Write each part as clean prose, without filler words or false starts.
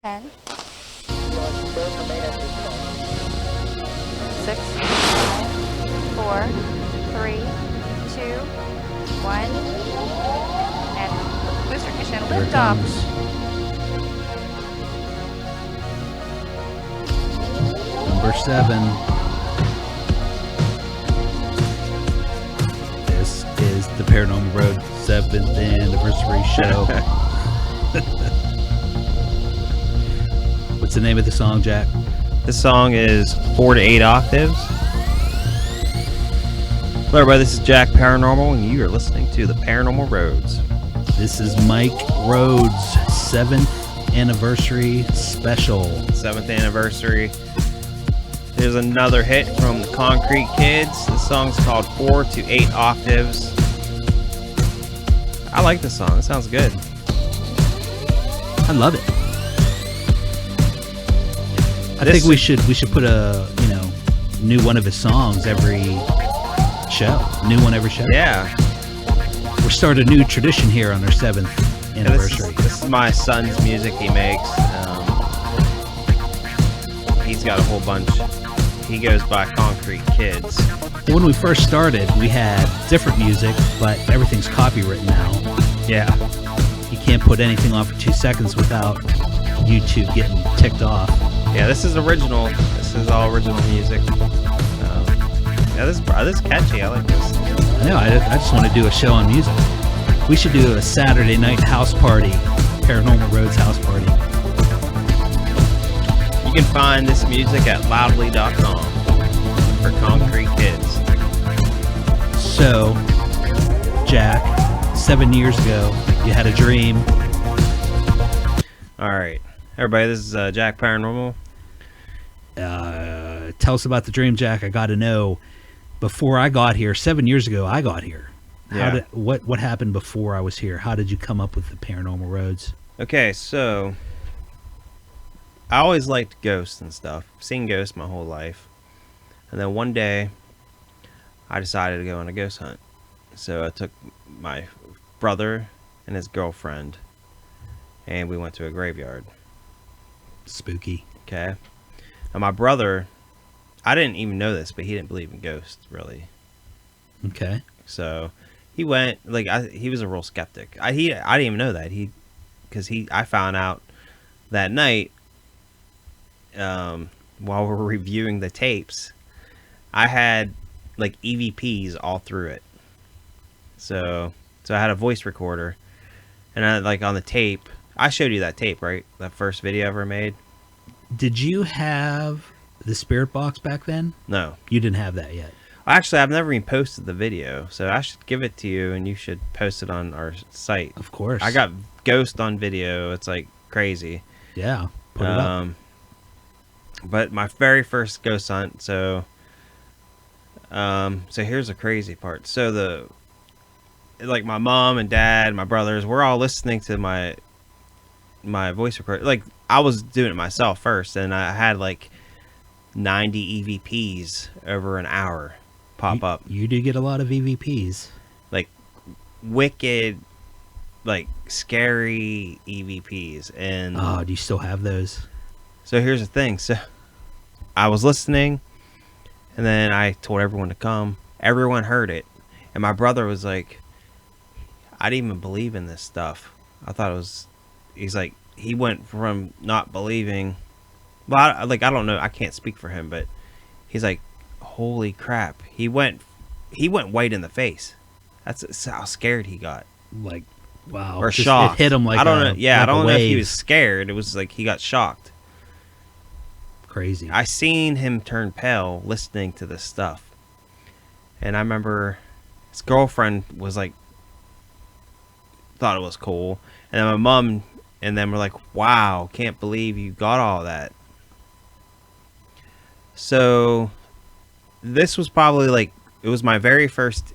10, 6, 5, 4, 3, 2, 1, and booster ignition Here it liftoff. comes. Number 7. This is the Paranormal Road 7th anniversary show. What's the name of the song, Jack? This song is 4 to 8 octaves. Hello everybody, this is Jack Paranormal, and you are listening to the Paranormal Roads. This is Mike Rhodes' 7th anniversary special. 7th anniversary. Here's another hit from the Concrete Kids. This song's called 4 to 8 octaves. I like this song. It sounds good. I love it. I think we should put a new one of his songs every show. New one every show. Yeah. We're starting a new tradition here on our 7th anniversary. This is my son's music he makes. He's got a whole bunch. He goes by Concrete Kids. When we first started, we had different music, but everything's copywritten now. Yeah. You can't put anything on for 2 seconds without YouTube getting ticked off. Yeah, this is original. This is all original music. Yeah, this is catchy. I like this. I know. I just want to do a show on music. We should do a Saturday night house party, Paranormal Roads house party. You can find this music at loudly.com for Concrete Kids. So, Jack, 7 years ago, you had a dream. All right, everybody, this is Jack Paranormal. Tell us about the dream, Jack. I got to know. Before I got here, 7 years ago, I got here. Yeah. What happened before I was here? How did you come up with the Paranormal Roads? Okay, so I always liked ghosts and stuff. I've seen ghosts my whole life. And then one day, I decided to go on a ghost hunt. So I took my brother and his girlfriend, and we went to a graveyard. Spooky. Okay. Now my brother, I didn't even know this, but he didn't believe in ghosts, really. Okay. So he went, he was a real skeptic. I didn't even know that. I found out that night, while we were reviewing the tapes, I had like EVPs all through it. So I had a voice recorder, and on the tape, I showed you that tape, right? That first video I ever made. Did you have the spirit box back then? No, You didn't have that yet. actually, I've never even posted the video, so I should give it to you, and you should post it on our site. Of course. I got Ghost on video. It's like crazy. Yeah. Put it up. But my very first ghost hunt. So here's the crazy part. So my mom and dad, my brothers, we're all listening to my voice recorder. Like, I was doing it myself first, and I had like 90 EVPs over an hour pop up. You do get a lot of EVPs. Like wicked, like scary EVPs. And Oh, do you still have those? so here's the thing. So I was listening, and then I told everyone to come. Everyone heard it, and my brother was like, I didn't even believe in this stuff. I thought it was, he's like, he went from not believing, well, I don't know, I can't speak for him, but he's like, holy crap. He went white in the face. That's how scared he got. Like, wow. Or Just- shocked. It hit him like I don't a, know. Yeah, like I a don't know if he wave. was scared. It was like he got shocked. Crazy. I seen him turn pale listening to this stuff. And I remember his girlfriend was like, thought it was cool. And then my mom and them were like, wow, can't believe you got all that. So this was probably like, it was my very first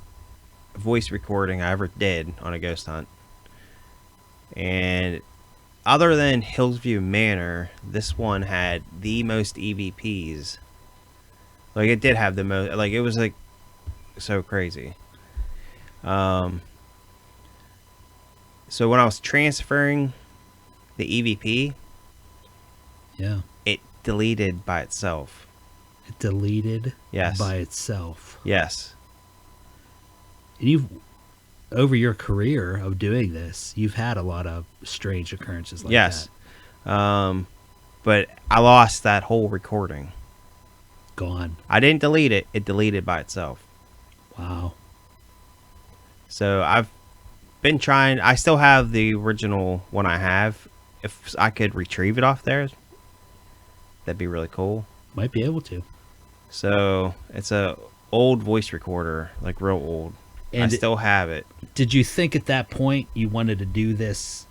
voice recording I ever did on a ghost hunt. And other than Hillsview Manor, this one had the most EVPs. Like, it did have the most, like, it was like so crazy. So when I was transferring the EVP, Yeah. it deleted by itself. It deleted Yes. by itself. Yes. And you've, over your career of doing this, you've had a lot of strange occurrences like Yes. that. But I lost that whole recording. Gone. I didn't delete it. It deleted by itself. Wow. So I've been trying. I still have the original one I have. If I could retrieve it off there, that'd be really cool. Might be able to. So it's a old voice recorder, like real old. And I still have it. Did you think at that point you wanted to do this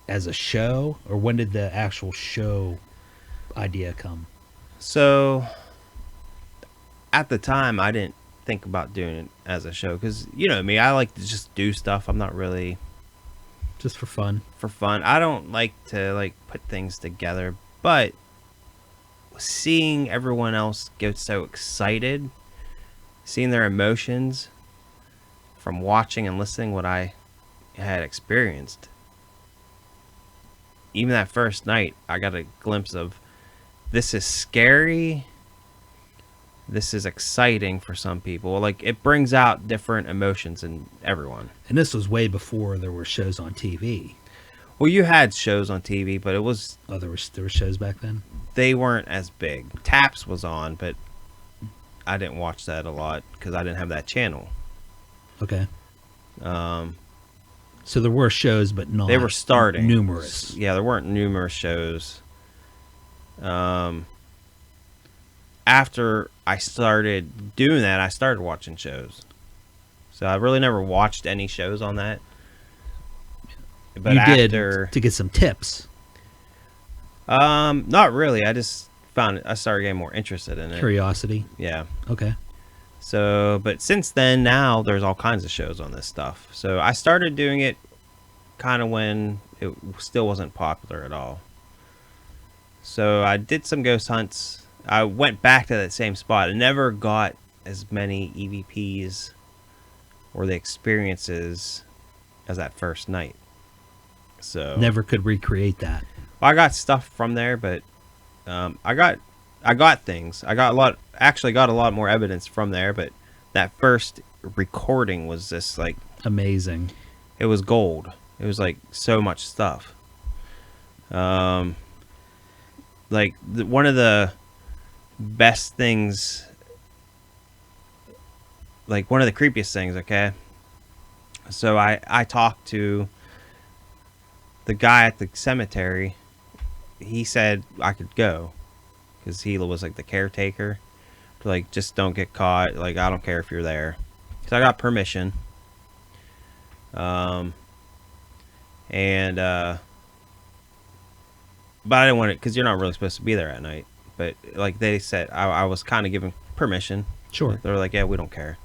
as a show, or when did the actual show idea come? So at the time, I didn't think about doing it as a show because you know me, I like to just do stuff. I'm not really Just for fun. for fun. I don't like to like put things together, but seeing everyone else get so excited, seeing their emotions from watching and listening what I had experienced. Even that first night, I got a glimpse of this is scary. This is exciting for some people. Like it brings out different emotions in everyone. And this was way before there were shows on TV. Well, you had shows on TV, but it was Oh, there were shows back then? they weren't as big. Taps was on, but I didn't watch that a lot because I didn't have that channel. Okay. Um, So there were shows, but not they were starting numerous. Yeah, there weren't numerous shows. After I started doing that, I started watching shows. So I really never watched any shows on that. But you after, did to get some tips. not really. I just I started getting more interested in it. Curiosity. Yeah. Okay. So, but since then, now there's all kinds of shows on this stuff. So I started doing it kind of when it still wasn't popular at all. So I did some ghost hunts. I went back to that same spot. I never got as many EVPs or the experiences as that first night. So Never could recreate that. I got stuff from there, but I got things. Actually got a lot more evidence from there, but that first recording was just like Amazing. it was gold. It was like so much stuff. Like one of the best things, like one of the creepiest things, okay? So I talked to the guy at the cemetery. He said I could go because he was like the caretaker. Like, just don't get caught. Like, I don't care if you're there. So I got permission. But I didn't want it because you're not really supposed to be there at night. But like they said, I was kind of given permission. Sure. They were like, yeah, we don't care.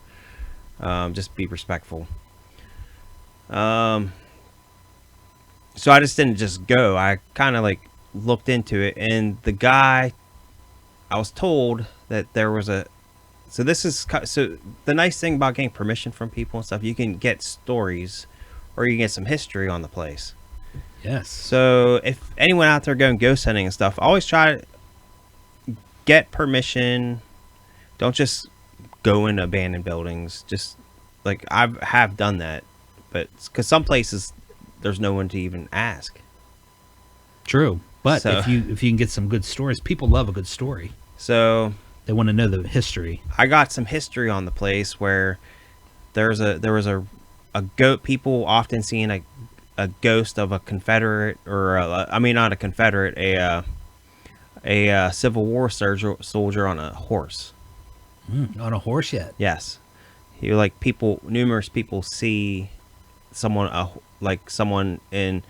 Just be respectful. So I just didn't just go. I kind of like looked into it, and the guy, I was told that there was a. So the nice thing about getting permission from people and stuff, you can get stories, or you can get some history on the place. Yes. So if anyone out there going ghost hunting and stuff, always try to get permission. Don't just go in abandoned buildings. Just like I have done that, but because some places there's no one to even ask. True. But So- if you can get some good stories, people love a good story. So They want to know the history. I got some history on the place where there was a goat. People often seeing a ghost of a Confederate or not a Confederate, a Civil War soldier on a horse. On a horse yet? Yes, numerous people see someone in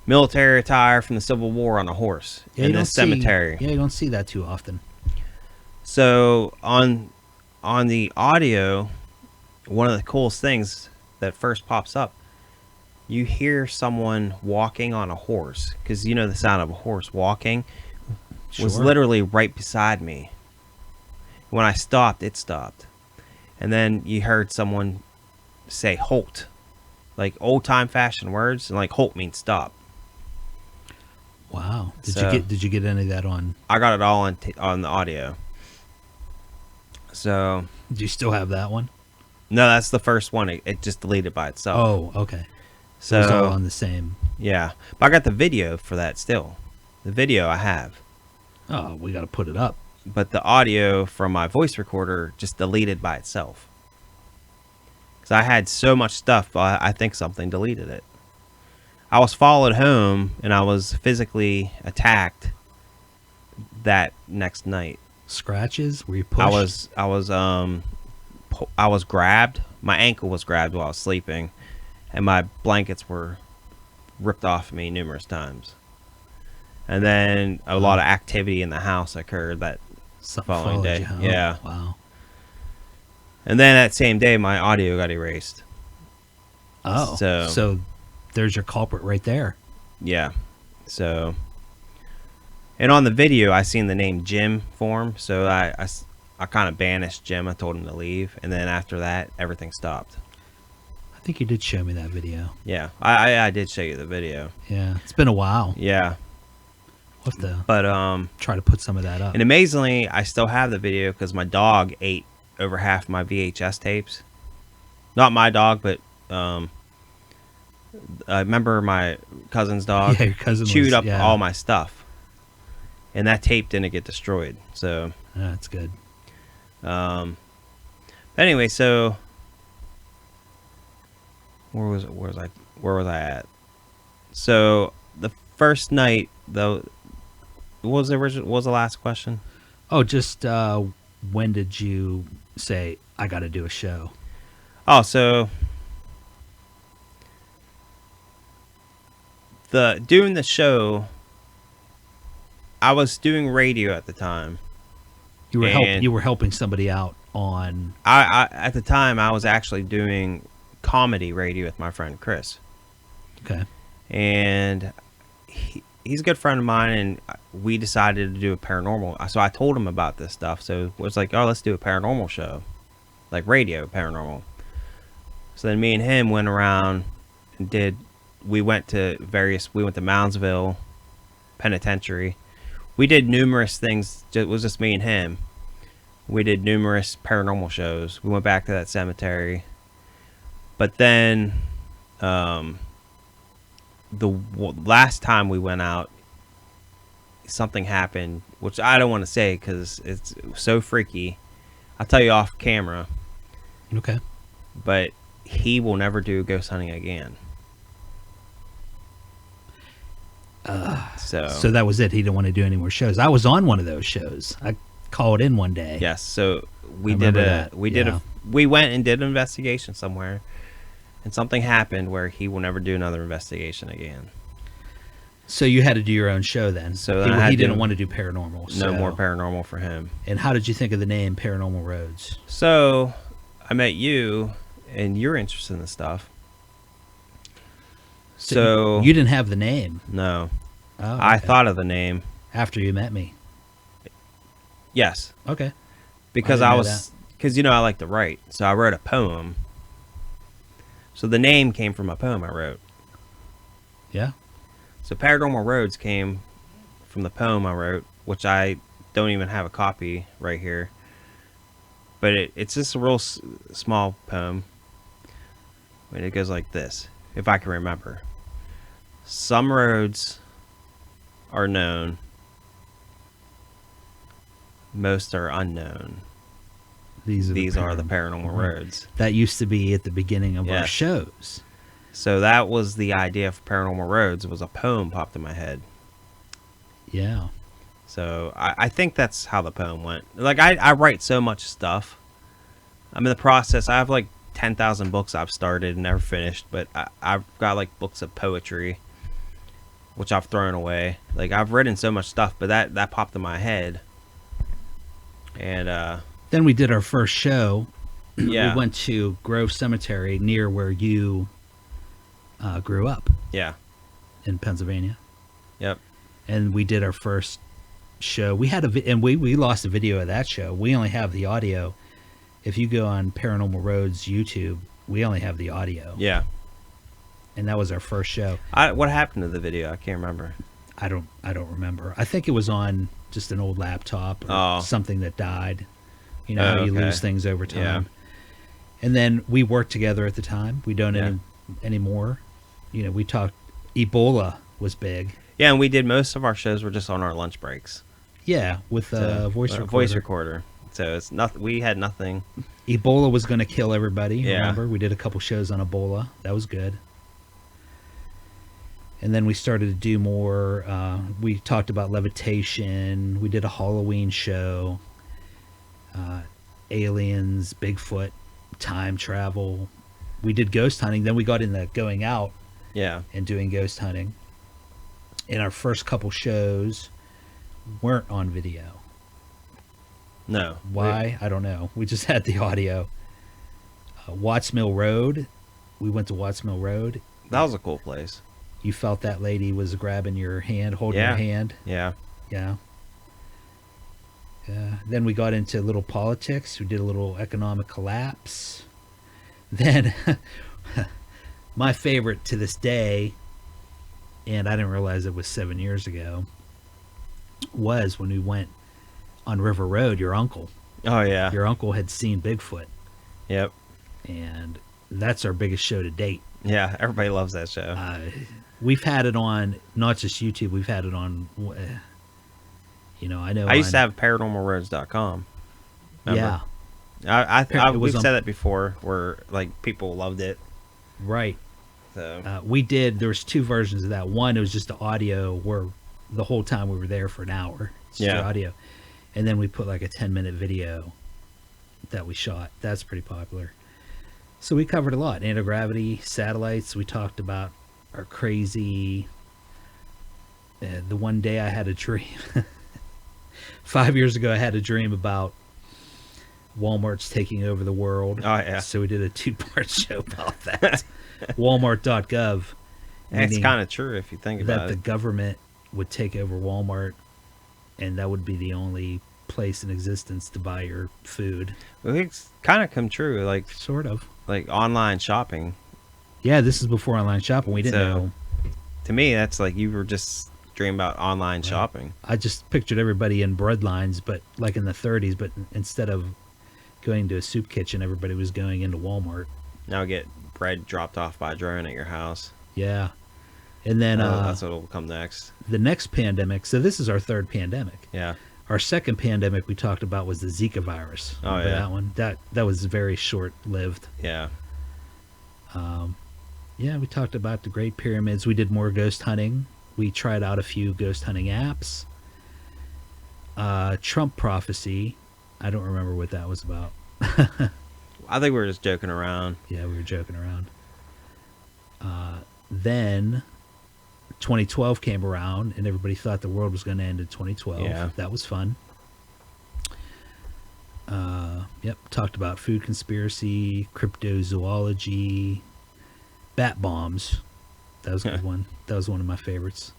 military attire from the Civil War on a horse Yeah, in you don't this cemetery. You don't see that too often. So on the audio, one of the coolest things that first pops up, you hear someone walking on a horse, because you know the sound of a horse walking was Sure. literally right beside me. When I stopped, it stopped. And then you heard someone say halt, like old time fashion words, and like halt means stop. Wow. So- Did you get any of that on? I got it all on the audio. So Do you still have that one? no, that's the first one. It just deleted by itself. Oh, okay. So it was all So on the same. yeah, but I got the video for that still. The video I have, Oh, we got to put it up. but the audio from my voice recorder just deleted by itself. Because I had so much stuff, I think something deleted it. I was followed home and I was physically attacked that next night. Scratches? Were you pushed? I was grabbed. My ankle was grabbed while I was sleeping, and my blankets were ripped off me numerous times. And then a lot of activity in the house occurred that Something following followed day. you, huh? Yeah. Wow. And then that same day, my audio got erased. Oh. So- So there's your culprit right there. Yeah. So, and on the video, I seen the name Jim form. So I kind of banished Jim. I told him to leave. And then after that, everything stopped. I think you did show me that video. Yeah. I did show you the video. Yeah. It's been a while. Yeah. We'll have to But, try to put some of that up. and amazingly, I still have the video because my dog ate over half my VHS tapes. Not my dog, but, I remember my cousin's dog Yeah, your cousin chewed was- up yeah. all my stuff. And that tape didn't get destroyed. So, That's good. anyway, so where was I at? So the first night though, what was the last question? Oh, just when did you say I got to do a show? Oh, so doing the show, I was doing radio at the time. You were And- you were helping somebody out on. I at the time I was actually doing comedy radio with my friend Chris. Okay. And he's a good friend of mine, and we decided to do a paranormal. So I told him about this stuff. So it was like, oh, let's do a paranormal show, like radio paranormal. So then me and him went around and we went to Moundsville Penitentiary. We did numerous things. It was just me and him. We did numerous paranormal shows. We went back to that cemetery. But then, last time we went out, something happened, which I don't want to say because it's so freaky. I'll tell you off camera, Okay. but he will never do ghost hunting again. So that was it. He didn't want to do any more shows. I was on one of those shows. I called in one day. Yes, so we I did remember a that, we did yeah. we went and did an investigation somewhere, and something happened where he will never do another investigation again. So you had to do your own show then. So he, then I had he didn't to- want to do paranormal. No so- more paranormal for him. And how did you think of the name Paranormal Roads? So I met you, and you're interested in this stuff. So you didn't have the name. no, Oh, I okay. thought of the name. after you met me. Yes, Okay. because I I didn't know was because I like to write, so I wrote a poem. So the name came from a poem I wrote. Yeah. So Paranormal Roads came from the poem I wrote, which I don't even have a copy right here. But it's just a real small poem. And it goes like this, if I can remember. Some roads are known. Most are unknown. These are the paranormal roads. That used to be at the beginning of our Yes. shows. So that was the idea for Paranormal Roads. Was a poem popped in my head. Yeah. So I think that's how the poem went. Like I write so much stuff. I'm in the process. I have like 10,000 books I've started and never finished, but I've got like books of poetry, which I've thrown away. Like I've written so much stuff, but that popped in my head. And Then we did our first show. yeah, We went to Grove Cemetery near where you grew up yeah, in Pennsylvania. yep, And we did our first show. We had and we lost a video of that show. We only have the audio. If you go on Paranormal Roads YouTube, we only have the audio. yeah. And that was our first show. What happened to the video? I can't remember. I don't remember. I think it was on just an old laptop or Oh. something that died. You know, how Oh, you okay. lose things over time. Yeah. And then we worked together at the time. We don't Yeah. anymore. You know, we talked. Ebola was big. Yeah, and we did most of our shows were just on our lunch breaks. Yeah, with a voice recorder. Voice recorder. So it's nothing. We had nothing. Ebola was going to kill everybody. Yeah. Remember, we did a couple shows on Ebola. That was good. And then we started to do more. We talked about levitation. We did a Halloween show. Aliens, Bigfoot, time travel. We did ghost hunting. Then we got into going out Yeah. and doing ghost hunting. And our first couple shows weren't on video. No. Why? I don't know. We just had the audio. Watts Mill Road. We went to Watts Mill Road. That was a cool place. You felt that lady was grabbing your hand, holding Yeah. your hand. Yeah. Yeah. Then we got into little politics. We did a little economic collapse. Then, my favorite to this day, and I didn't realize it was 7 years ago, was when we went on River Road. Your uncle. Oh yeah. Your uncle had seen Bigfoot. Yep. And that's our biggest show to date. Yeah. Everybody loves that show. We've had it on not just YouTube. We've had it on, I know. I used to have paranormalroads.com. Yeah, It was we've on- said that before, where like people loved it. right. So We did. There was two versions of that. One, it was just the audio, where the whole time we were there for an hour. It's just Yeah. the audio, and then we put like a 10-minute video that we shot. That's pretty popular. So we covered a lot. Anti-gravity, satellites. We talked about our crazy. The one day I had a dream. 5 years ago, I had a dream about Walmart's taking over the world. Oh, yeah. So we did a 2-part show about that. Walmart.gov. it's meaning kind of true if you think that about the it. government would take over Walmart, and that would be the only place in existence to buy your food. It's kind of come true, Sort of. like online shopping. Yeah, this is before online shopping. We didn't So- know. To me, that's like you were just dreaming about online shopping. I just pictured everybody in breadlines, but like in the 30s. But instead of going to a soup kitchen, everybody was going into Walmart. Now get bread dropped off by a drone at your house. Yeah. And then That's what'll come next. the next pandemic. So this is our third pandemic. Yeah. Our second pandemic we talked about was the Zika virus. Oh, Remember yeah. that one? That was very short-lived. Yeah. Yeah, we talked about the Great Pyramids. We did more ghost hunting. We tried out a few ghost hunting apps. Trump prophecy. I don't remember what that was about. I think we were just joking around. Yeah, we were joking around. Then 2012 came around, and everybody thought the world was going to end in 2012. Yeah. That was fun. Yep, talked about food conspiracy, cryptozoology, bat bombs. That was a good one. That was one of my favorites.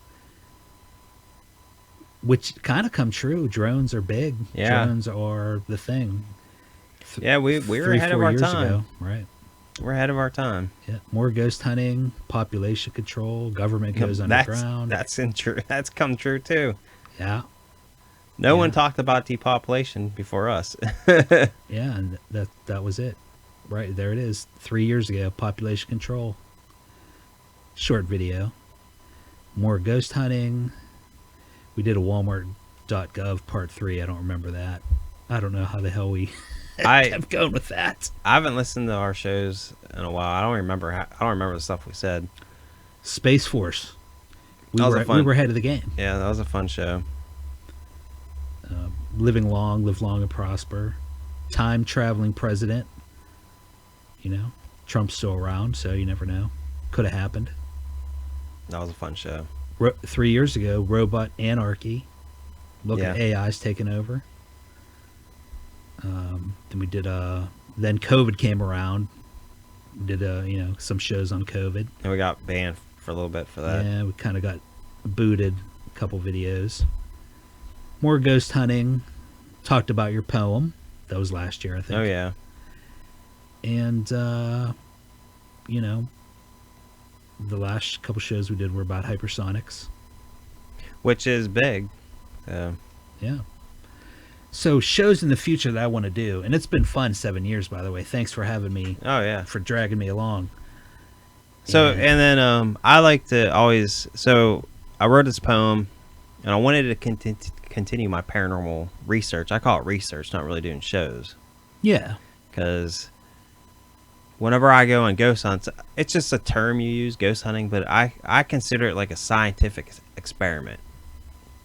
Which kind of come true. Drones are big. Yeah. Drones are the thing. Yeah, we were 3-4 ahead of our years time. ago. Right. We're ahead of our time. Yeah. More ghost hunting, population control, government goes underground. That's true. That's come true too. Yeah. No Yeah. one talked about depopulation before us. Yeah, and that was it. Right, there it is. 3 years ago, population control. Short video. More ghost hunting. We did a Walmart.gov part 3. I don't remember that. I don't know how the hell we kept going with that. I haven't listened to our shows in a while. I don't remember the stuff we said. Space Force. That was a We fun- were ahead of the game. Yeah, that was a fun show. Living long, live long and prosper. Time traveling president. Trump's still around, so you never know. Could have happened. That was a fun show. 3 years ago, robot anarchy. Look at Yeah. AI's taking over. Then we did then COVID came around. We did some shows on COVID. And we got banned for a little bit for that. Yeah, we kind of got booted a couple videos. More ghost hunting. Talked about your poem. That was last year, I think. Oh yeah. And the last couple shows we did were about hypersonics. which is big. So Yeah. So shows in the future that I want to do, and it's been fun 7 years, by the way. Thanks for having me, oh yeah. for dragging me along. So And- and then I like to always, so I wrote this poem, and I wanted to continue my paranormal research. I call it research, not really doing shows, Yeah. because whenever I go on ghost hunts, it's just a term you use, ghost hunting, but I consider it like a scientific experiment,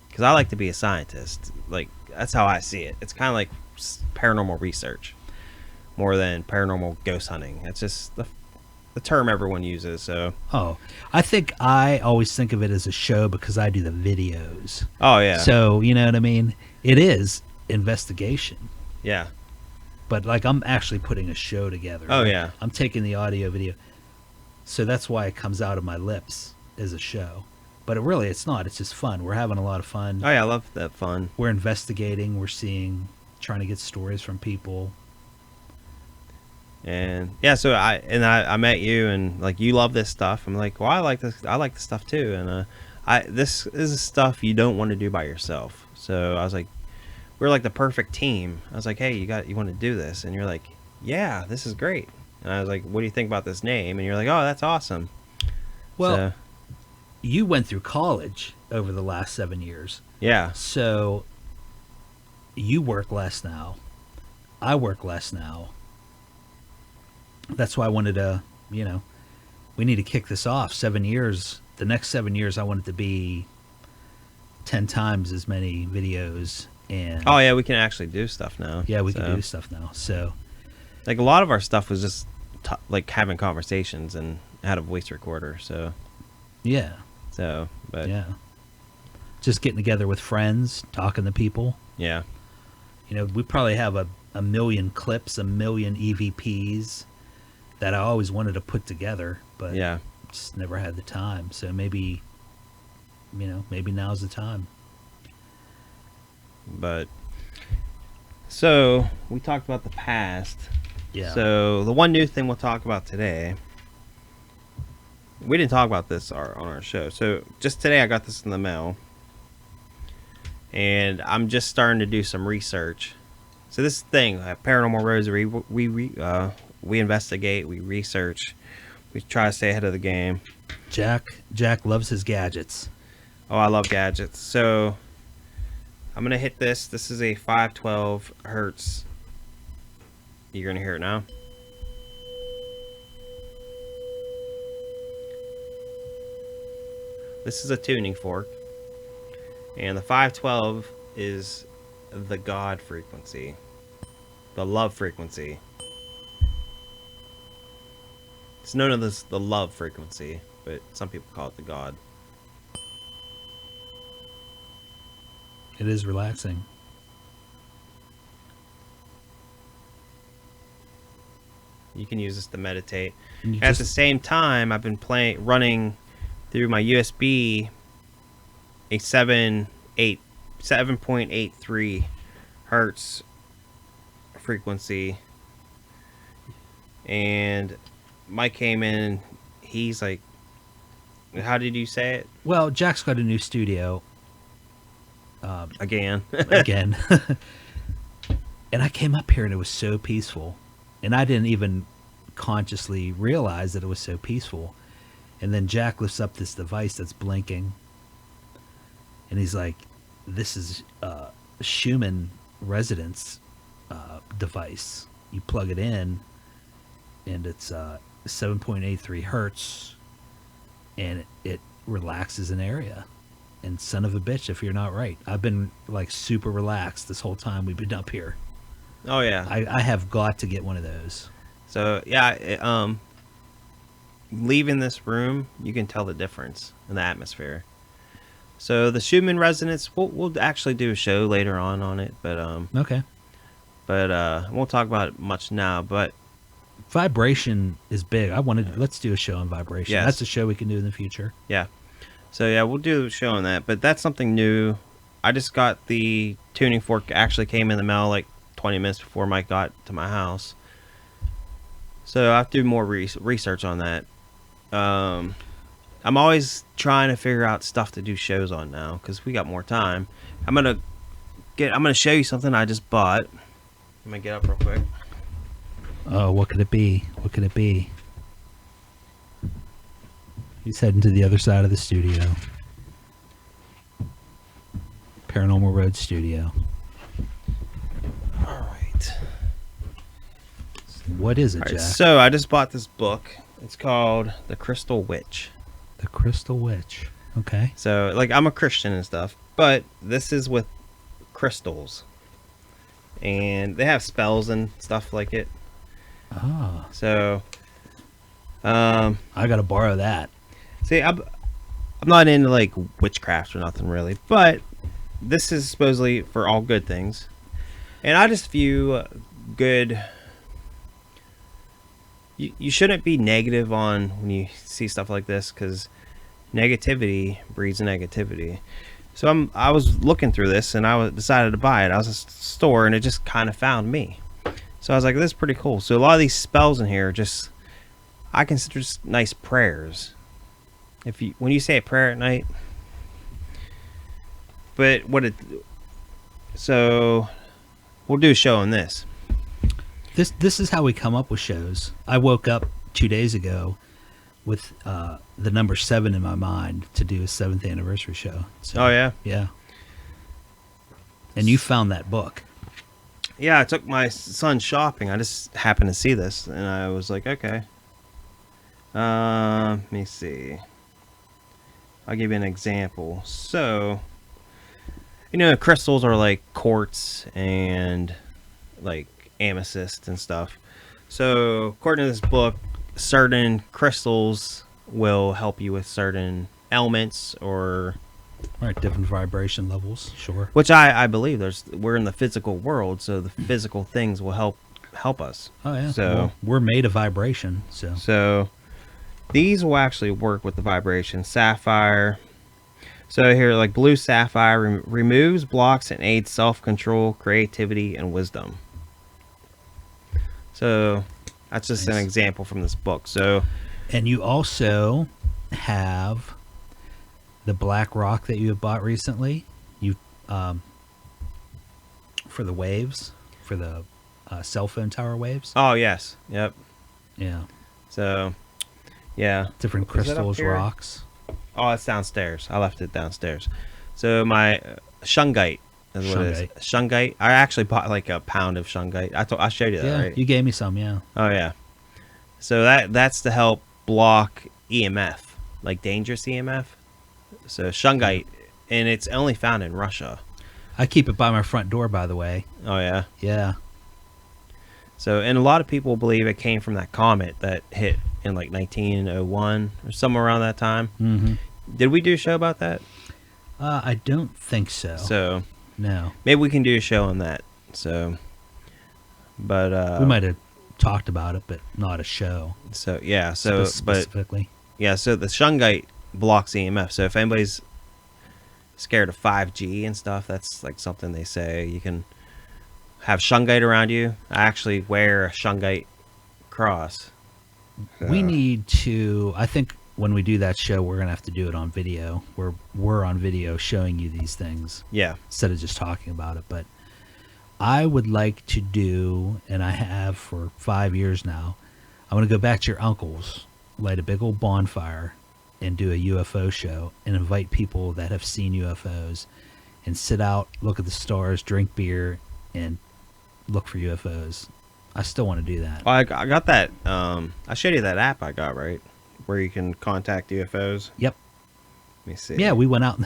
because I like to be a scientist. Like, that's how I see it. It's kind of like paranormal research more than paranormal ghost hunting. It's just the term everyone uses. So Oh, I think I always think of it as a show because I do the videos. oh yeah, So, you know what I mean? It is investigation. yeah, But like I'm actually putting a show together. Oh, Like, yeah. I'm taking the audio video. So that's why it comes out of my lips as a show. But it's not. It's just fun. We're having a lot of fun. oh yeah, I love that fun. We're investigating, we're seeing, trying to get stories from people. And yeah, so I met you, and like, you love this stuff. I'm like, well, I like this stuff too. And this is stuff you don't want to do by yourself. So I was like, we're like the perfect team. I was like, hey, you want to do this? And you're like, yeah, this is great. And I was like, what do you think about this name? And you're like, oh, that's awesome. Well, So, you went through college over the last 7 years. yeah, So you work less now. I work less now. That's why I wanted to, we need to kick this off. 7 years. The next 7 years, I want it to be 10 times as many videos. And oh yeah, we can actually do stuff now. yeah, we So, can do stuff now. So like, a lot of our stuff was just like having conversations and had a voice recorder. So yeah, but yeah. Just getting together with friends, talking to people. yeah. We probably have a million clips, a million EVPs that I always wanted to put together, but Yeah. just never had the time. So maybe now's the time. But so we talked about the past. Yeah. So the one new thing we'll talk about today. We didn't talk about this on our show. So just today I got this in the mail, and I'm just starting to do some research. So this thing, Paranormal Roads, we investigate, we research, we try to stay ahead of the game. Jack loves his gadgets. Oh, I love gadgets. So I'm gonna hit this. This is a 512 hertz. You're gonna hear it now. This is a tuning fork, and the 512 is the God frequency, the love frequency. It's known as the love frequency, but some people call it the God. It is relaxing. You can use this to meditate. And you At just- the same time, I've been running through my USB a 7.83 hertz frequency, and Mike came in. He's like, "How did you say it Well, Jack's got a new studio again?" again. And I came up here and it was so peaceful. And I didn't even consciously realize that it was so peaceful. And then Jack lifts up this device that's blinking. And he's like, this is a Schumann resonance device. You plug it in and it's 7.83 hertz. And it relaxes an area. And son of a bitch, if you're not right. I've been like super relaxed this whole time we've been up here. Oh yeah. I have got to get one of those. So yeah, leaving this room, you can tell the difference in the atmosphere. So the Schumann resonance, we'll actually do a show later on it, but Okay. I won't talk about it much now. But Vibration is big. Let's do a show on vibration. Yes. That's a show we can do in the future. yeah, so yeah, we'll do a show on that. But that's something new. I just got the tuning fork. Actually came in the mail like 20 minutes before Mike got to my house. So I have to do more research on that. I'm always trying to figure out stuff to do shows on now because we got more time. I'm gonna show you something I just bought. I'm gonna get up real quick. Oh, what could it be? What could it be? He's heading to the other side of the studio. Paranormal Roads studio. All right. What is it, All right. Jack? So I just bought this book. It's called The Crystal Witch. The Crystal Witch. Okay. So, like, I'm a Christian and stuff, but this is with crystals. And they have spells and stuff like it. Ah, So, I gotta borrow that. see, I'm not into, like, witchcraft or nothing, really. But this is supposedly for all good things. And I just view good... You shouldn't be negative on when you see stuff like this, because negativity breeds negativity. So I was looking through this, and decided to buy it. I was at a store, and it just kind of found me. So I was like, this is pretty cool. So a lot of these spells in here I consider just nice prayers. When you say a prayer at night, but so we'll do a show on this. This is how we come up with shows. I woke up 2 days ago with the number 7 in my mind to do a 7th anniversary show. So, Oh yeah. yeah. And you found that book. Yeah, I took my son shopping. I just happened to see this, and I was like, okay. Let me see. I'll give you an example. So, crystals are like quartz and like amethyst and stuff. So, according to this book, certain crystals will help you with certain ailments or... All right, different vibration levels, sure. Which I believe we're in the physical world, so the physical things will help us. Oh yeah. So well, we're made of vibration, so these will actually work with the vibration. Sapphire. So here, like blue sapphire removes blocks and aids self-control, creativity, and wisdom. So that's just an example from this book. So, and you also have the black rock that you have bought recently. You for the waves, for the cell phone tower waves. oh yes, yep. Yeah. So, yeah. Different Is that up crystals, here? rocks. Oh, it's downstairs. I left it downstairs. So my shungite is what it is. Shungite. I actually bought like a pound of shungite. I showed you that, Yeah, right? you gave me some. Yeah. Oh yeah. So that's to help block EMF, like dangerous EMF. So shungite, and it's only found in Russia. I keep it by my front door, by the way. Oh yeah. Yeah. So, and a lot of people believe it came from that comet that hit in like 1901 or somewhere around that time. Mm-hmm. Did we do a show about that? I don't think so. So No. maybe we can do a show on that. So, but We might have talked about it, but not a show. So yeah. So specifically. yeah. So the shungite blocks EMF. So if anybody's scared of 5G and stuff, that's like something they say. You can have shungite around you. I actually wear a shungite cross. We need to. I think when we do that show, we're gonna have to do it on video. We're on video showing you these things Yeah. instead of just talking about it. But I would like to do, and I have for 5 years now. I want to go back to your uncle's, light a big old bonfire, and do a UFO show, and invite people that have seen UFOs, and sit out, look at the stars, drink beer, and look for UFOs. I still want to do that. Well, I got that. I showed you that app I got, right, where you can contact UFOs. Yep. Let me see. Yeah, we went out.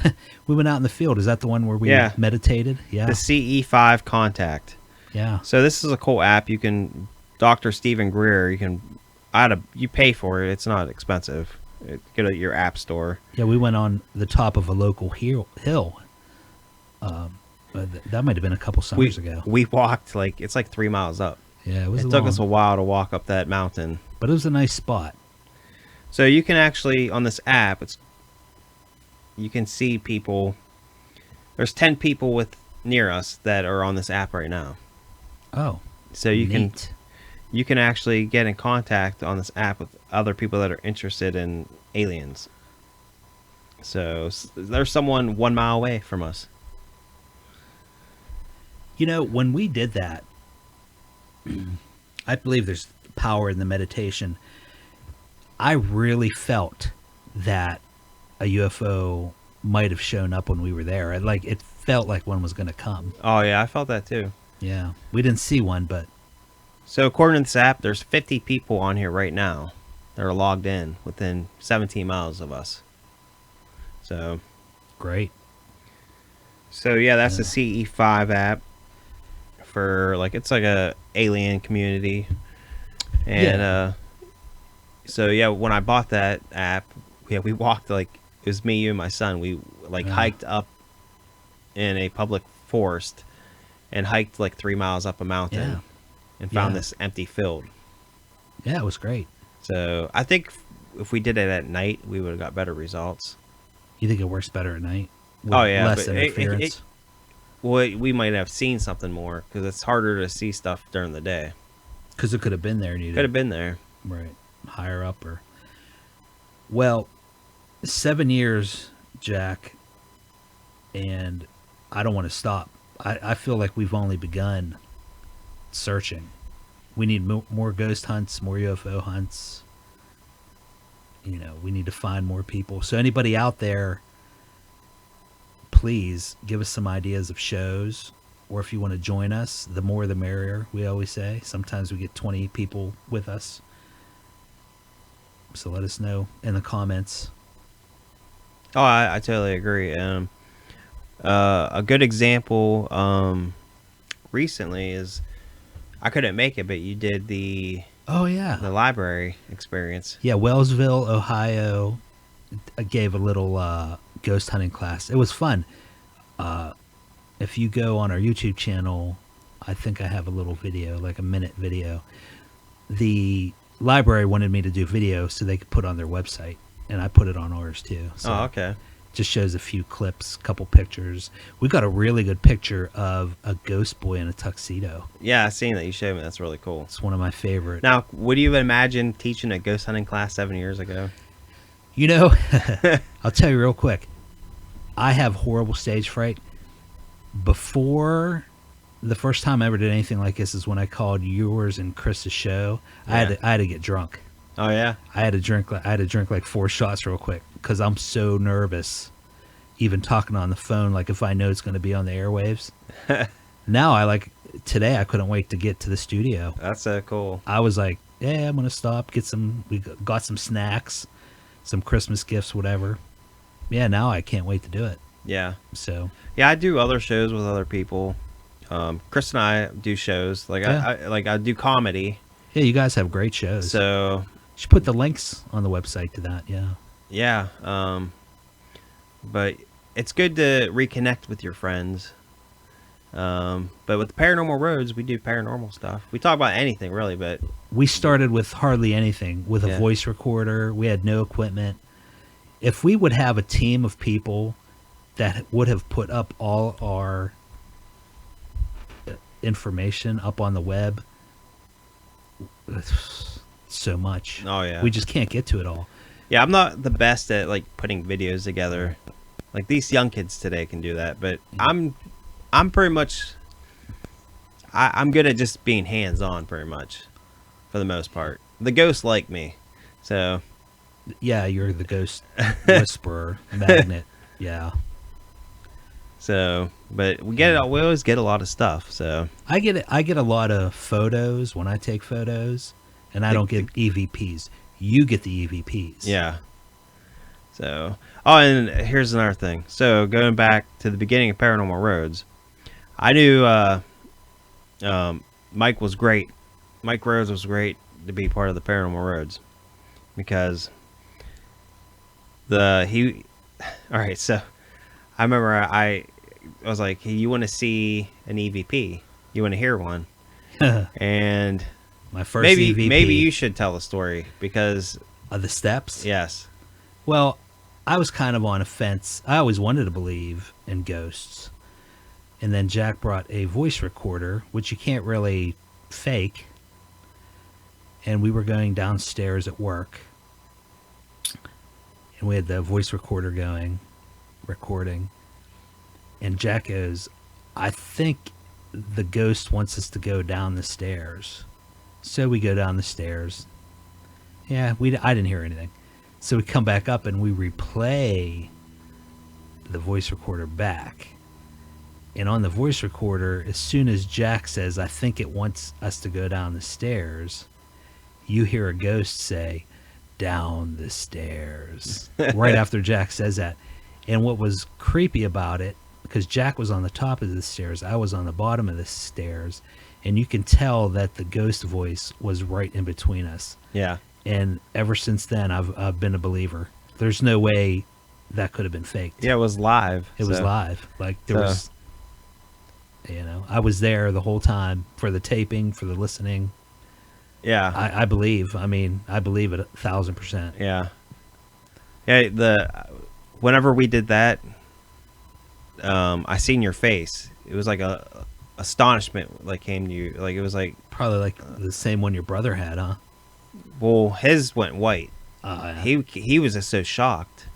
We went out in the field. Is that the one where we meditated? Yeah. The CE5 Contact. Yeah. So this is a cool app. You can, Dr. Stephen Greer. You pay for it. It's not expensive. Go to your app store. Yeah, we went on the top of a local hill. That might have been a couple summers ago. We walked it's like 3 miles up. Yeah, it was. It took us a while to walk up that mountain. But it was a nice spot. So you can actually, on this app, you can see people. There's 10 people near us that are on this app right now. Oh. So you can actually get in contact on this app with other people that are interested in aliens. So there's someone 1 mile away from us. You know, when we did that, I believe there's power in the meditation. I really felt that a UFO might have shown up when we were there. Like, it felt like one was going to come. Oh yeah, I felt that too. Yeah, we didn't see one, but So according to this app, there's 50 people on here right now that are logged in within 17 miles of us. So great. yeah, that's Yeah. the CE5 app for like it's like a alien community. And Yeah. so yeah, when I bought that app, yeah, we walked like it was me, you, and my son. We like Yeah. hiked up in a public forest and hiked like 3 miles up a mountain Yeah. and found Yeah. this empty field. Yeah, it was great. So I think if we did it at night, we would have got better results. You think it works better at night? With Oh, yeah, less but interference. Well, we might have seen something more because it's harder to see stuff during the day. Because it could have been there and you Could have didn't. been there. Right. Higher up or. Well, 7 years, Jack, and I don't want to stop. I feel like we've only begun searching. We need more ghost hunts, more UFO hunts. You know, we need to find more people. So anybody out there, please give us some ideas of shows, or if you want to join us, the more the merrier, we always say. Sometimes we get 20 people with us. So let us know in the comments. Oh, I totally agree. A good example recently is I couldn't make it, but you did the Oh, yeah. library experience. Yeah, Wellsville, Ohio. I gave a little ghost hunting class. It was fun. If you go on our YouTube channel, I think I have a little video, like a minute video. The library wanted me to do video so they could put on their website, and I put it on ours too. So Oh, okay. just shows a few clips, couple pictures. We got a really good picture of a ghost boy in a tuxedo. Yeah, I seen that you showed me. That's really cool. It's one of my favorite. Now, would you imagine teaching a ghost hunting class 7 years ago? You know, I'll tell you real quick. I have horrible stage fright. Before the first time I ever did anything like this is when I called yours and Chris's show. Yeah. I had to get drunk. Oh yeah. I had to drink like 4 shots real quick because I'm so nervous. Even talking on the phone, like if I know it's going to be on the airwaves. Now today I couldn't wait to get to the studio. That's so cool. I was like, yeah, I'm gonna stop, we got some snacks, some Christmas gifts, whatever. Yeah, now I can't wait to do it. Yeah. So Yeah, I do other shows with other people. Chris and I do shows. Like Yeah. I do comedy. yeah, you guys have great shows. So You should put the links on the website to that. Yeah. yeah. But it's good to reconnect with your friends. But with the Paranormal Roads, we do paranormal stuff. We talk about anything really, but We started with hardly anything, with a Yeah. voice recorder. We had no equipment. If we would have a team of people that would have put up all our information up on the web, so much. oh yeah. We just can't get to it all. Yeah, I'm not the best at like putting videos together. Like these young kids today can do that, but I'm pretty much I'm good at just being hands-on pretty much for the most part. The ghosts like me. So, Yeah, you're the ghost whisperer magnet. Yeah. but we always get a lot of stuff. So, I get a lot of photos when I take photos, and I don't get EVPs. You get the EVPs. yeah. So, oh, and here's another thing. So, going back to the beginning of Paranormal Roads, I knew Mike was great. Mike Rose was great to be part of the Paranormal Roads because all right, so I remember I was like, hey, you want to see an EVP? You want to hear one? And My first EVP. maybe you should tell the story because Of the steps? yes. Well, I was kind of on a fence. I always wanted to believe in ghosts. And then Jack brought a voice recorder, which you can't really fake. And we were going downstairs at work. and we had the voice recorder going, recording. And Jack goes, I think the ghost wants us to go down the stairs. So we go down the stairs. Yeah, I didn't hear anything. So we come back up and we replay the voice recorder back. And on the voice recorder, as soon as Jack says, I think it wants us to go down the stairs, you hear a ghost say, down the stairs, right after Jack says that. And what was creepy about it, because Jack was on the top of the stairs, I was on the bottom of the stairs, and you can tell that the ghost voice was right in between us. Yeah. And ever since then, I've been a believer. There's no way that could have been faked. Yeah, it was live. It was live. Like, there was, I was there the whole time for the taping, for the listening. Yeah. I believe. I mean, I believe it 1,000%. Yeah. Yeah, whenever we did that, I seen your face. It was like a astonishment like came to you. Like, it was like, Probably like the same one your brother had, huh? well, his went white. Yeah. He was just so shocked.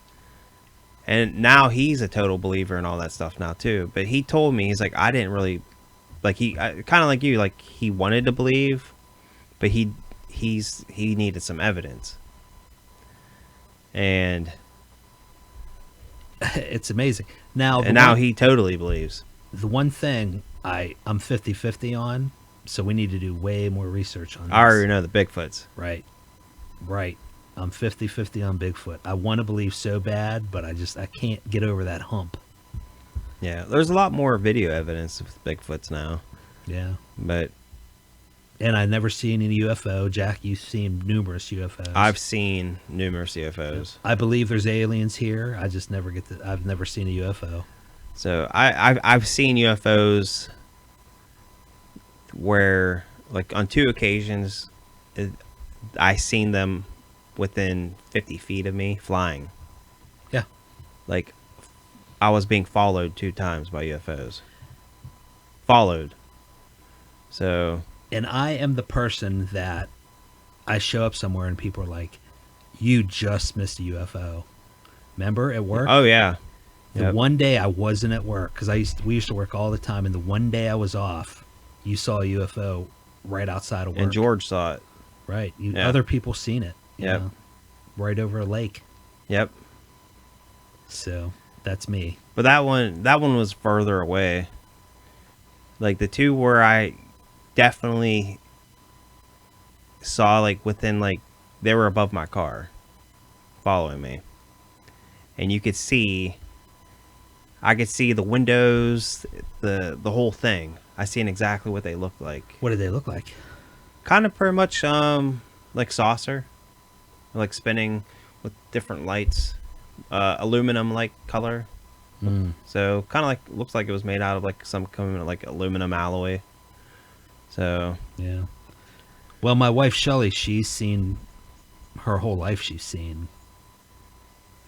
And now he's a total believer in all that stuff now too. But he told me, he's like, I didn't really, like, kind of like you, like, he wanted to believe, but he needed some evidence. And It's amazing. Now he totally believes. the one thing I'm 50-50 on, so we need to do way more research on this. I already know the Bigfoots. Right. I'm 50-50 on Bigfoot. I want to believe so bad, but I can't get over that hump. Yeah, there's a lot more video evidence of Bigfoots now. Yeah. But And I never seen any UFO. Jack, you've seen numerous UFOs. I've seen numerous UFOs. I believe there's aliens here. I just never I've never seen a UFO. So I've seen UFOs where, like, on 2 occasions, I seen them within 50 feet of me flying. Yeah. Like, I was being followed 2 times by UFOs. Followed. So. And I am the person that I show up somewhere and people are like, you just missed a UFO. Remember at work? Oh, yeah. The one day I wasn't at work, because we used to work all the time, and the one day I was off, you saw a UFO right outside of work. And George saw it. Right. Yeah. Other people seen it. you Yep. know, right over a lake. Yep. So that's me. But that one was further away. Like, the 2 where I definitely saw, like, within, like, they were above my car, following me. And you could see, I could see the windows, the whole thing. I seen exactly what they looked like. What did they look like? Kind of pretty much like saucer, like spinning with different lights, aluminum like color. So kind of like, looks like it was made out of like some kind of like aluminum alloy. So Yeah. Well, my wife Shelley, she's seen her whole life. She's seen,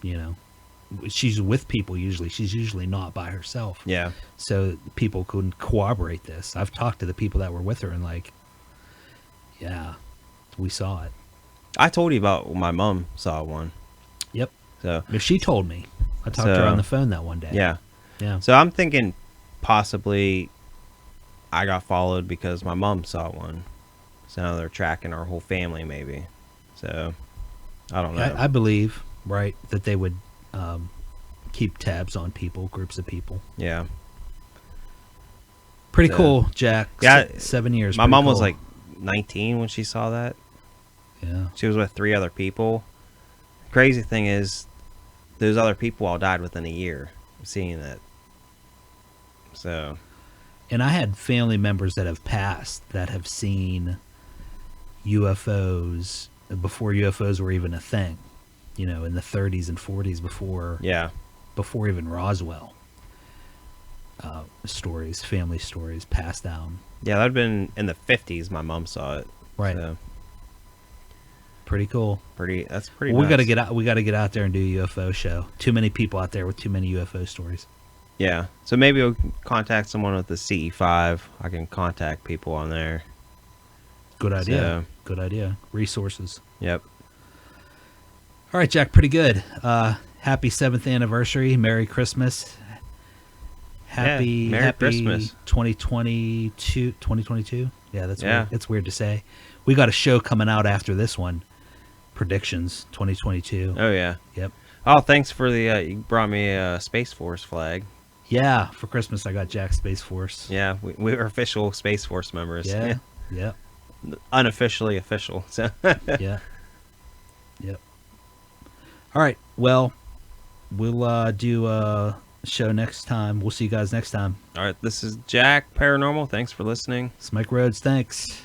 you know, she's with people usually. She's usually not by herself. yeah, So people can corroborate this. I've talked to the people that were with her and like, yeah, we saw it. I told you about my mom saw one. Yep. So If she told me. I talked to her on the phone that one day. yeah. Yeah. So I'm thinking possibly I got followed because my mom saw one. So now they're tracking our whole family maybe. So I don't know. I believe, right, that they would keep tabs on people, groups of people. Yeah. Pretty So- cool, Jack. Yeah, 7 years. My pretty mom was cool. like 19 when she saw that. Yeah. She was with 3 other people. Crazy thing is, those other people all died within a year of seeing that. So, And I had family members that have passed that have seen UFOs before UFOs were even a thing. You know, in the 30s and 40s before yeah. even Roswell. Stories, family stories passed down. Yeah, that had been in the 50s my mom saw it. Right. So, Pretty cool. that's pretty We nuts. got to get out. We got to get out there and do a UFO show. Too many people out there with too many UFO stories. Yeah. So maybe we'll contact someone with the CE5. I can contact people on there. Good idea. So- Good idea. Resources. Yep. All right, Jack, pretty good. Happy 7th anniversary. Merry Christmas. Happy Merry Christmas. 2022. Yeah, that's Yeah. weird. It's weird to say. We got a show coming out after this one. Predictions 2022. Oh yeah. Yep. Oh, thanks for the you brought me a Space Force flag. Yeah, for Christmas I got Jack Space Force. Yeah, we were official Space Force members. Yeah. Yep. Unofficially official. So Yeah. Yep. All right. Well, we'll do a show next time. We'll see you guys next time. all right, this is Jack Paranormal. Thanks for listening. It's Mike Rhodes. Thanks.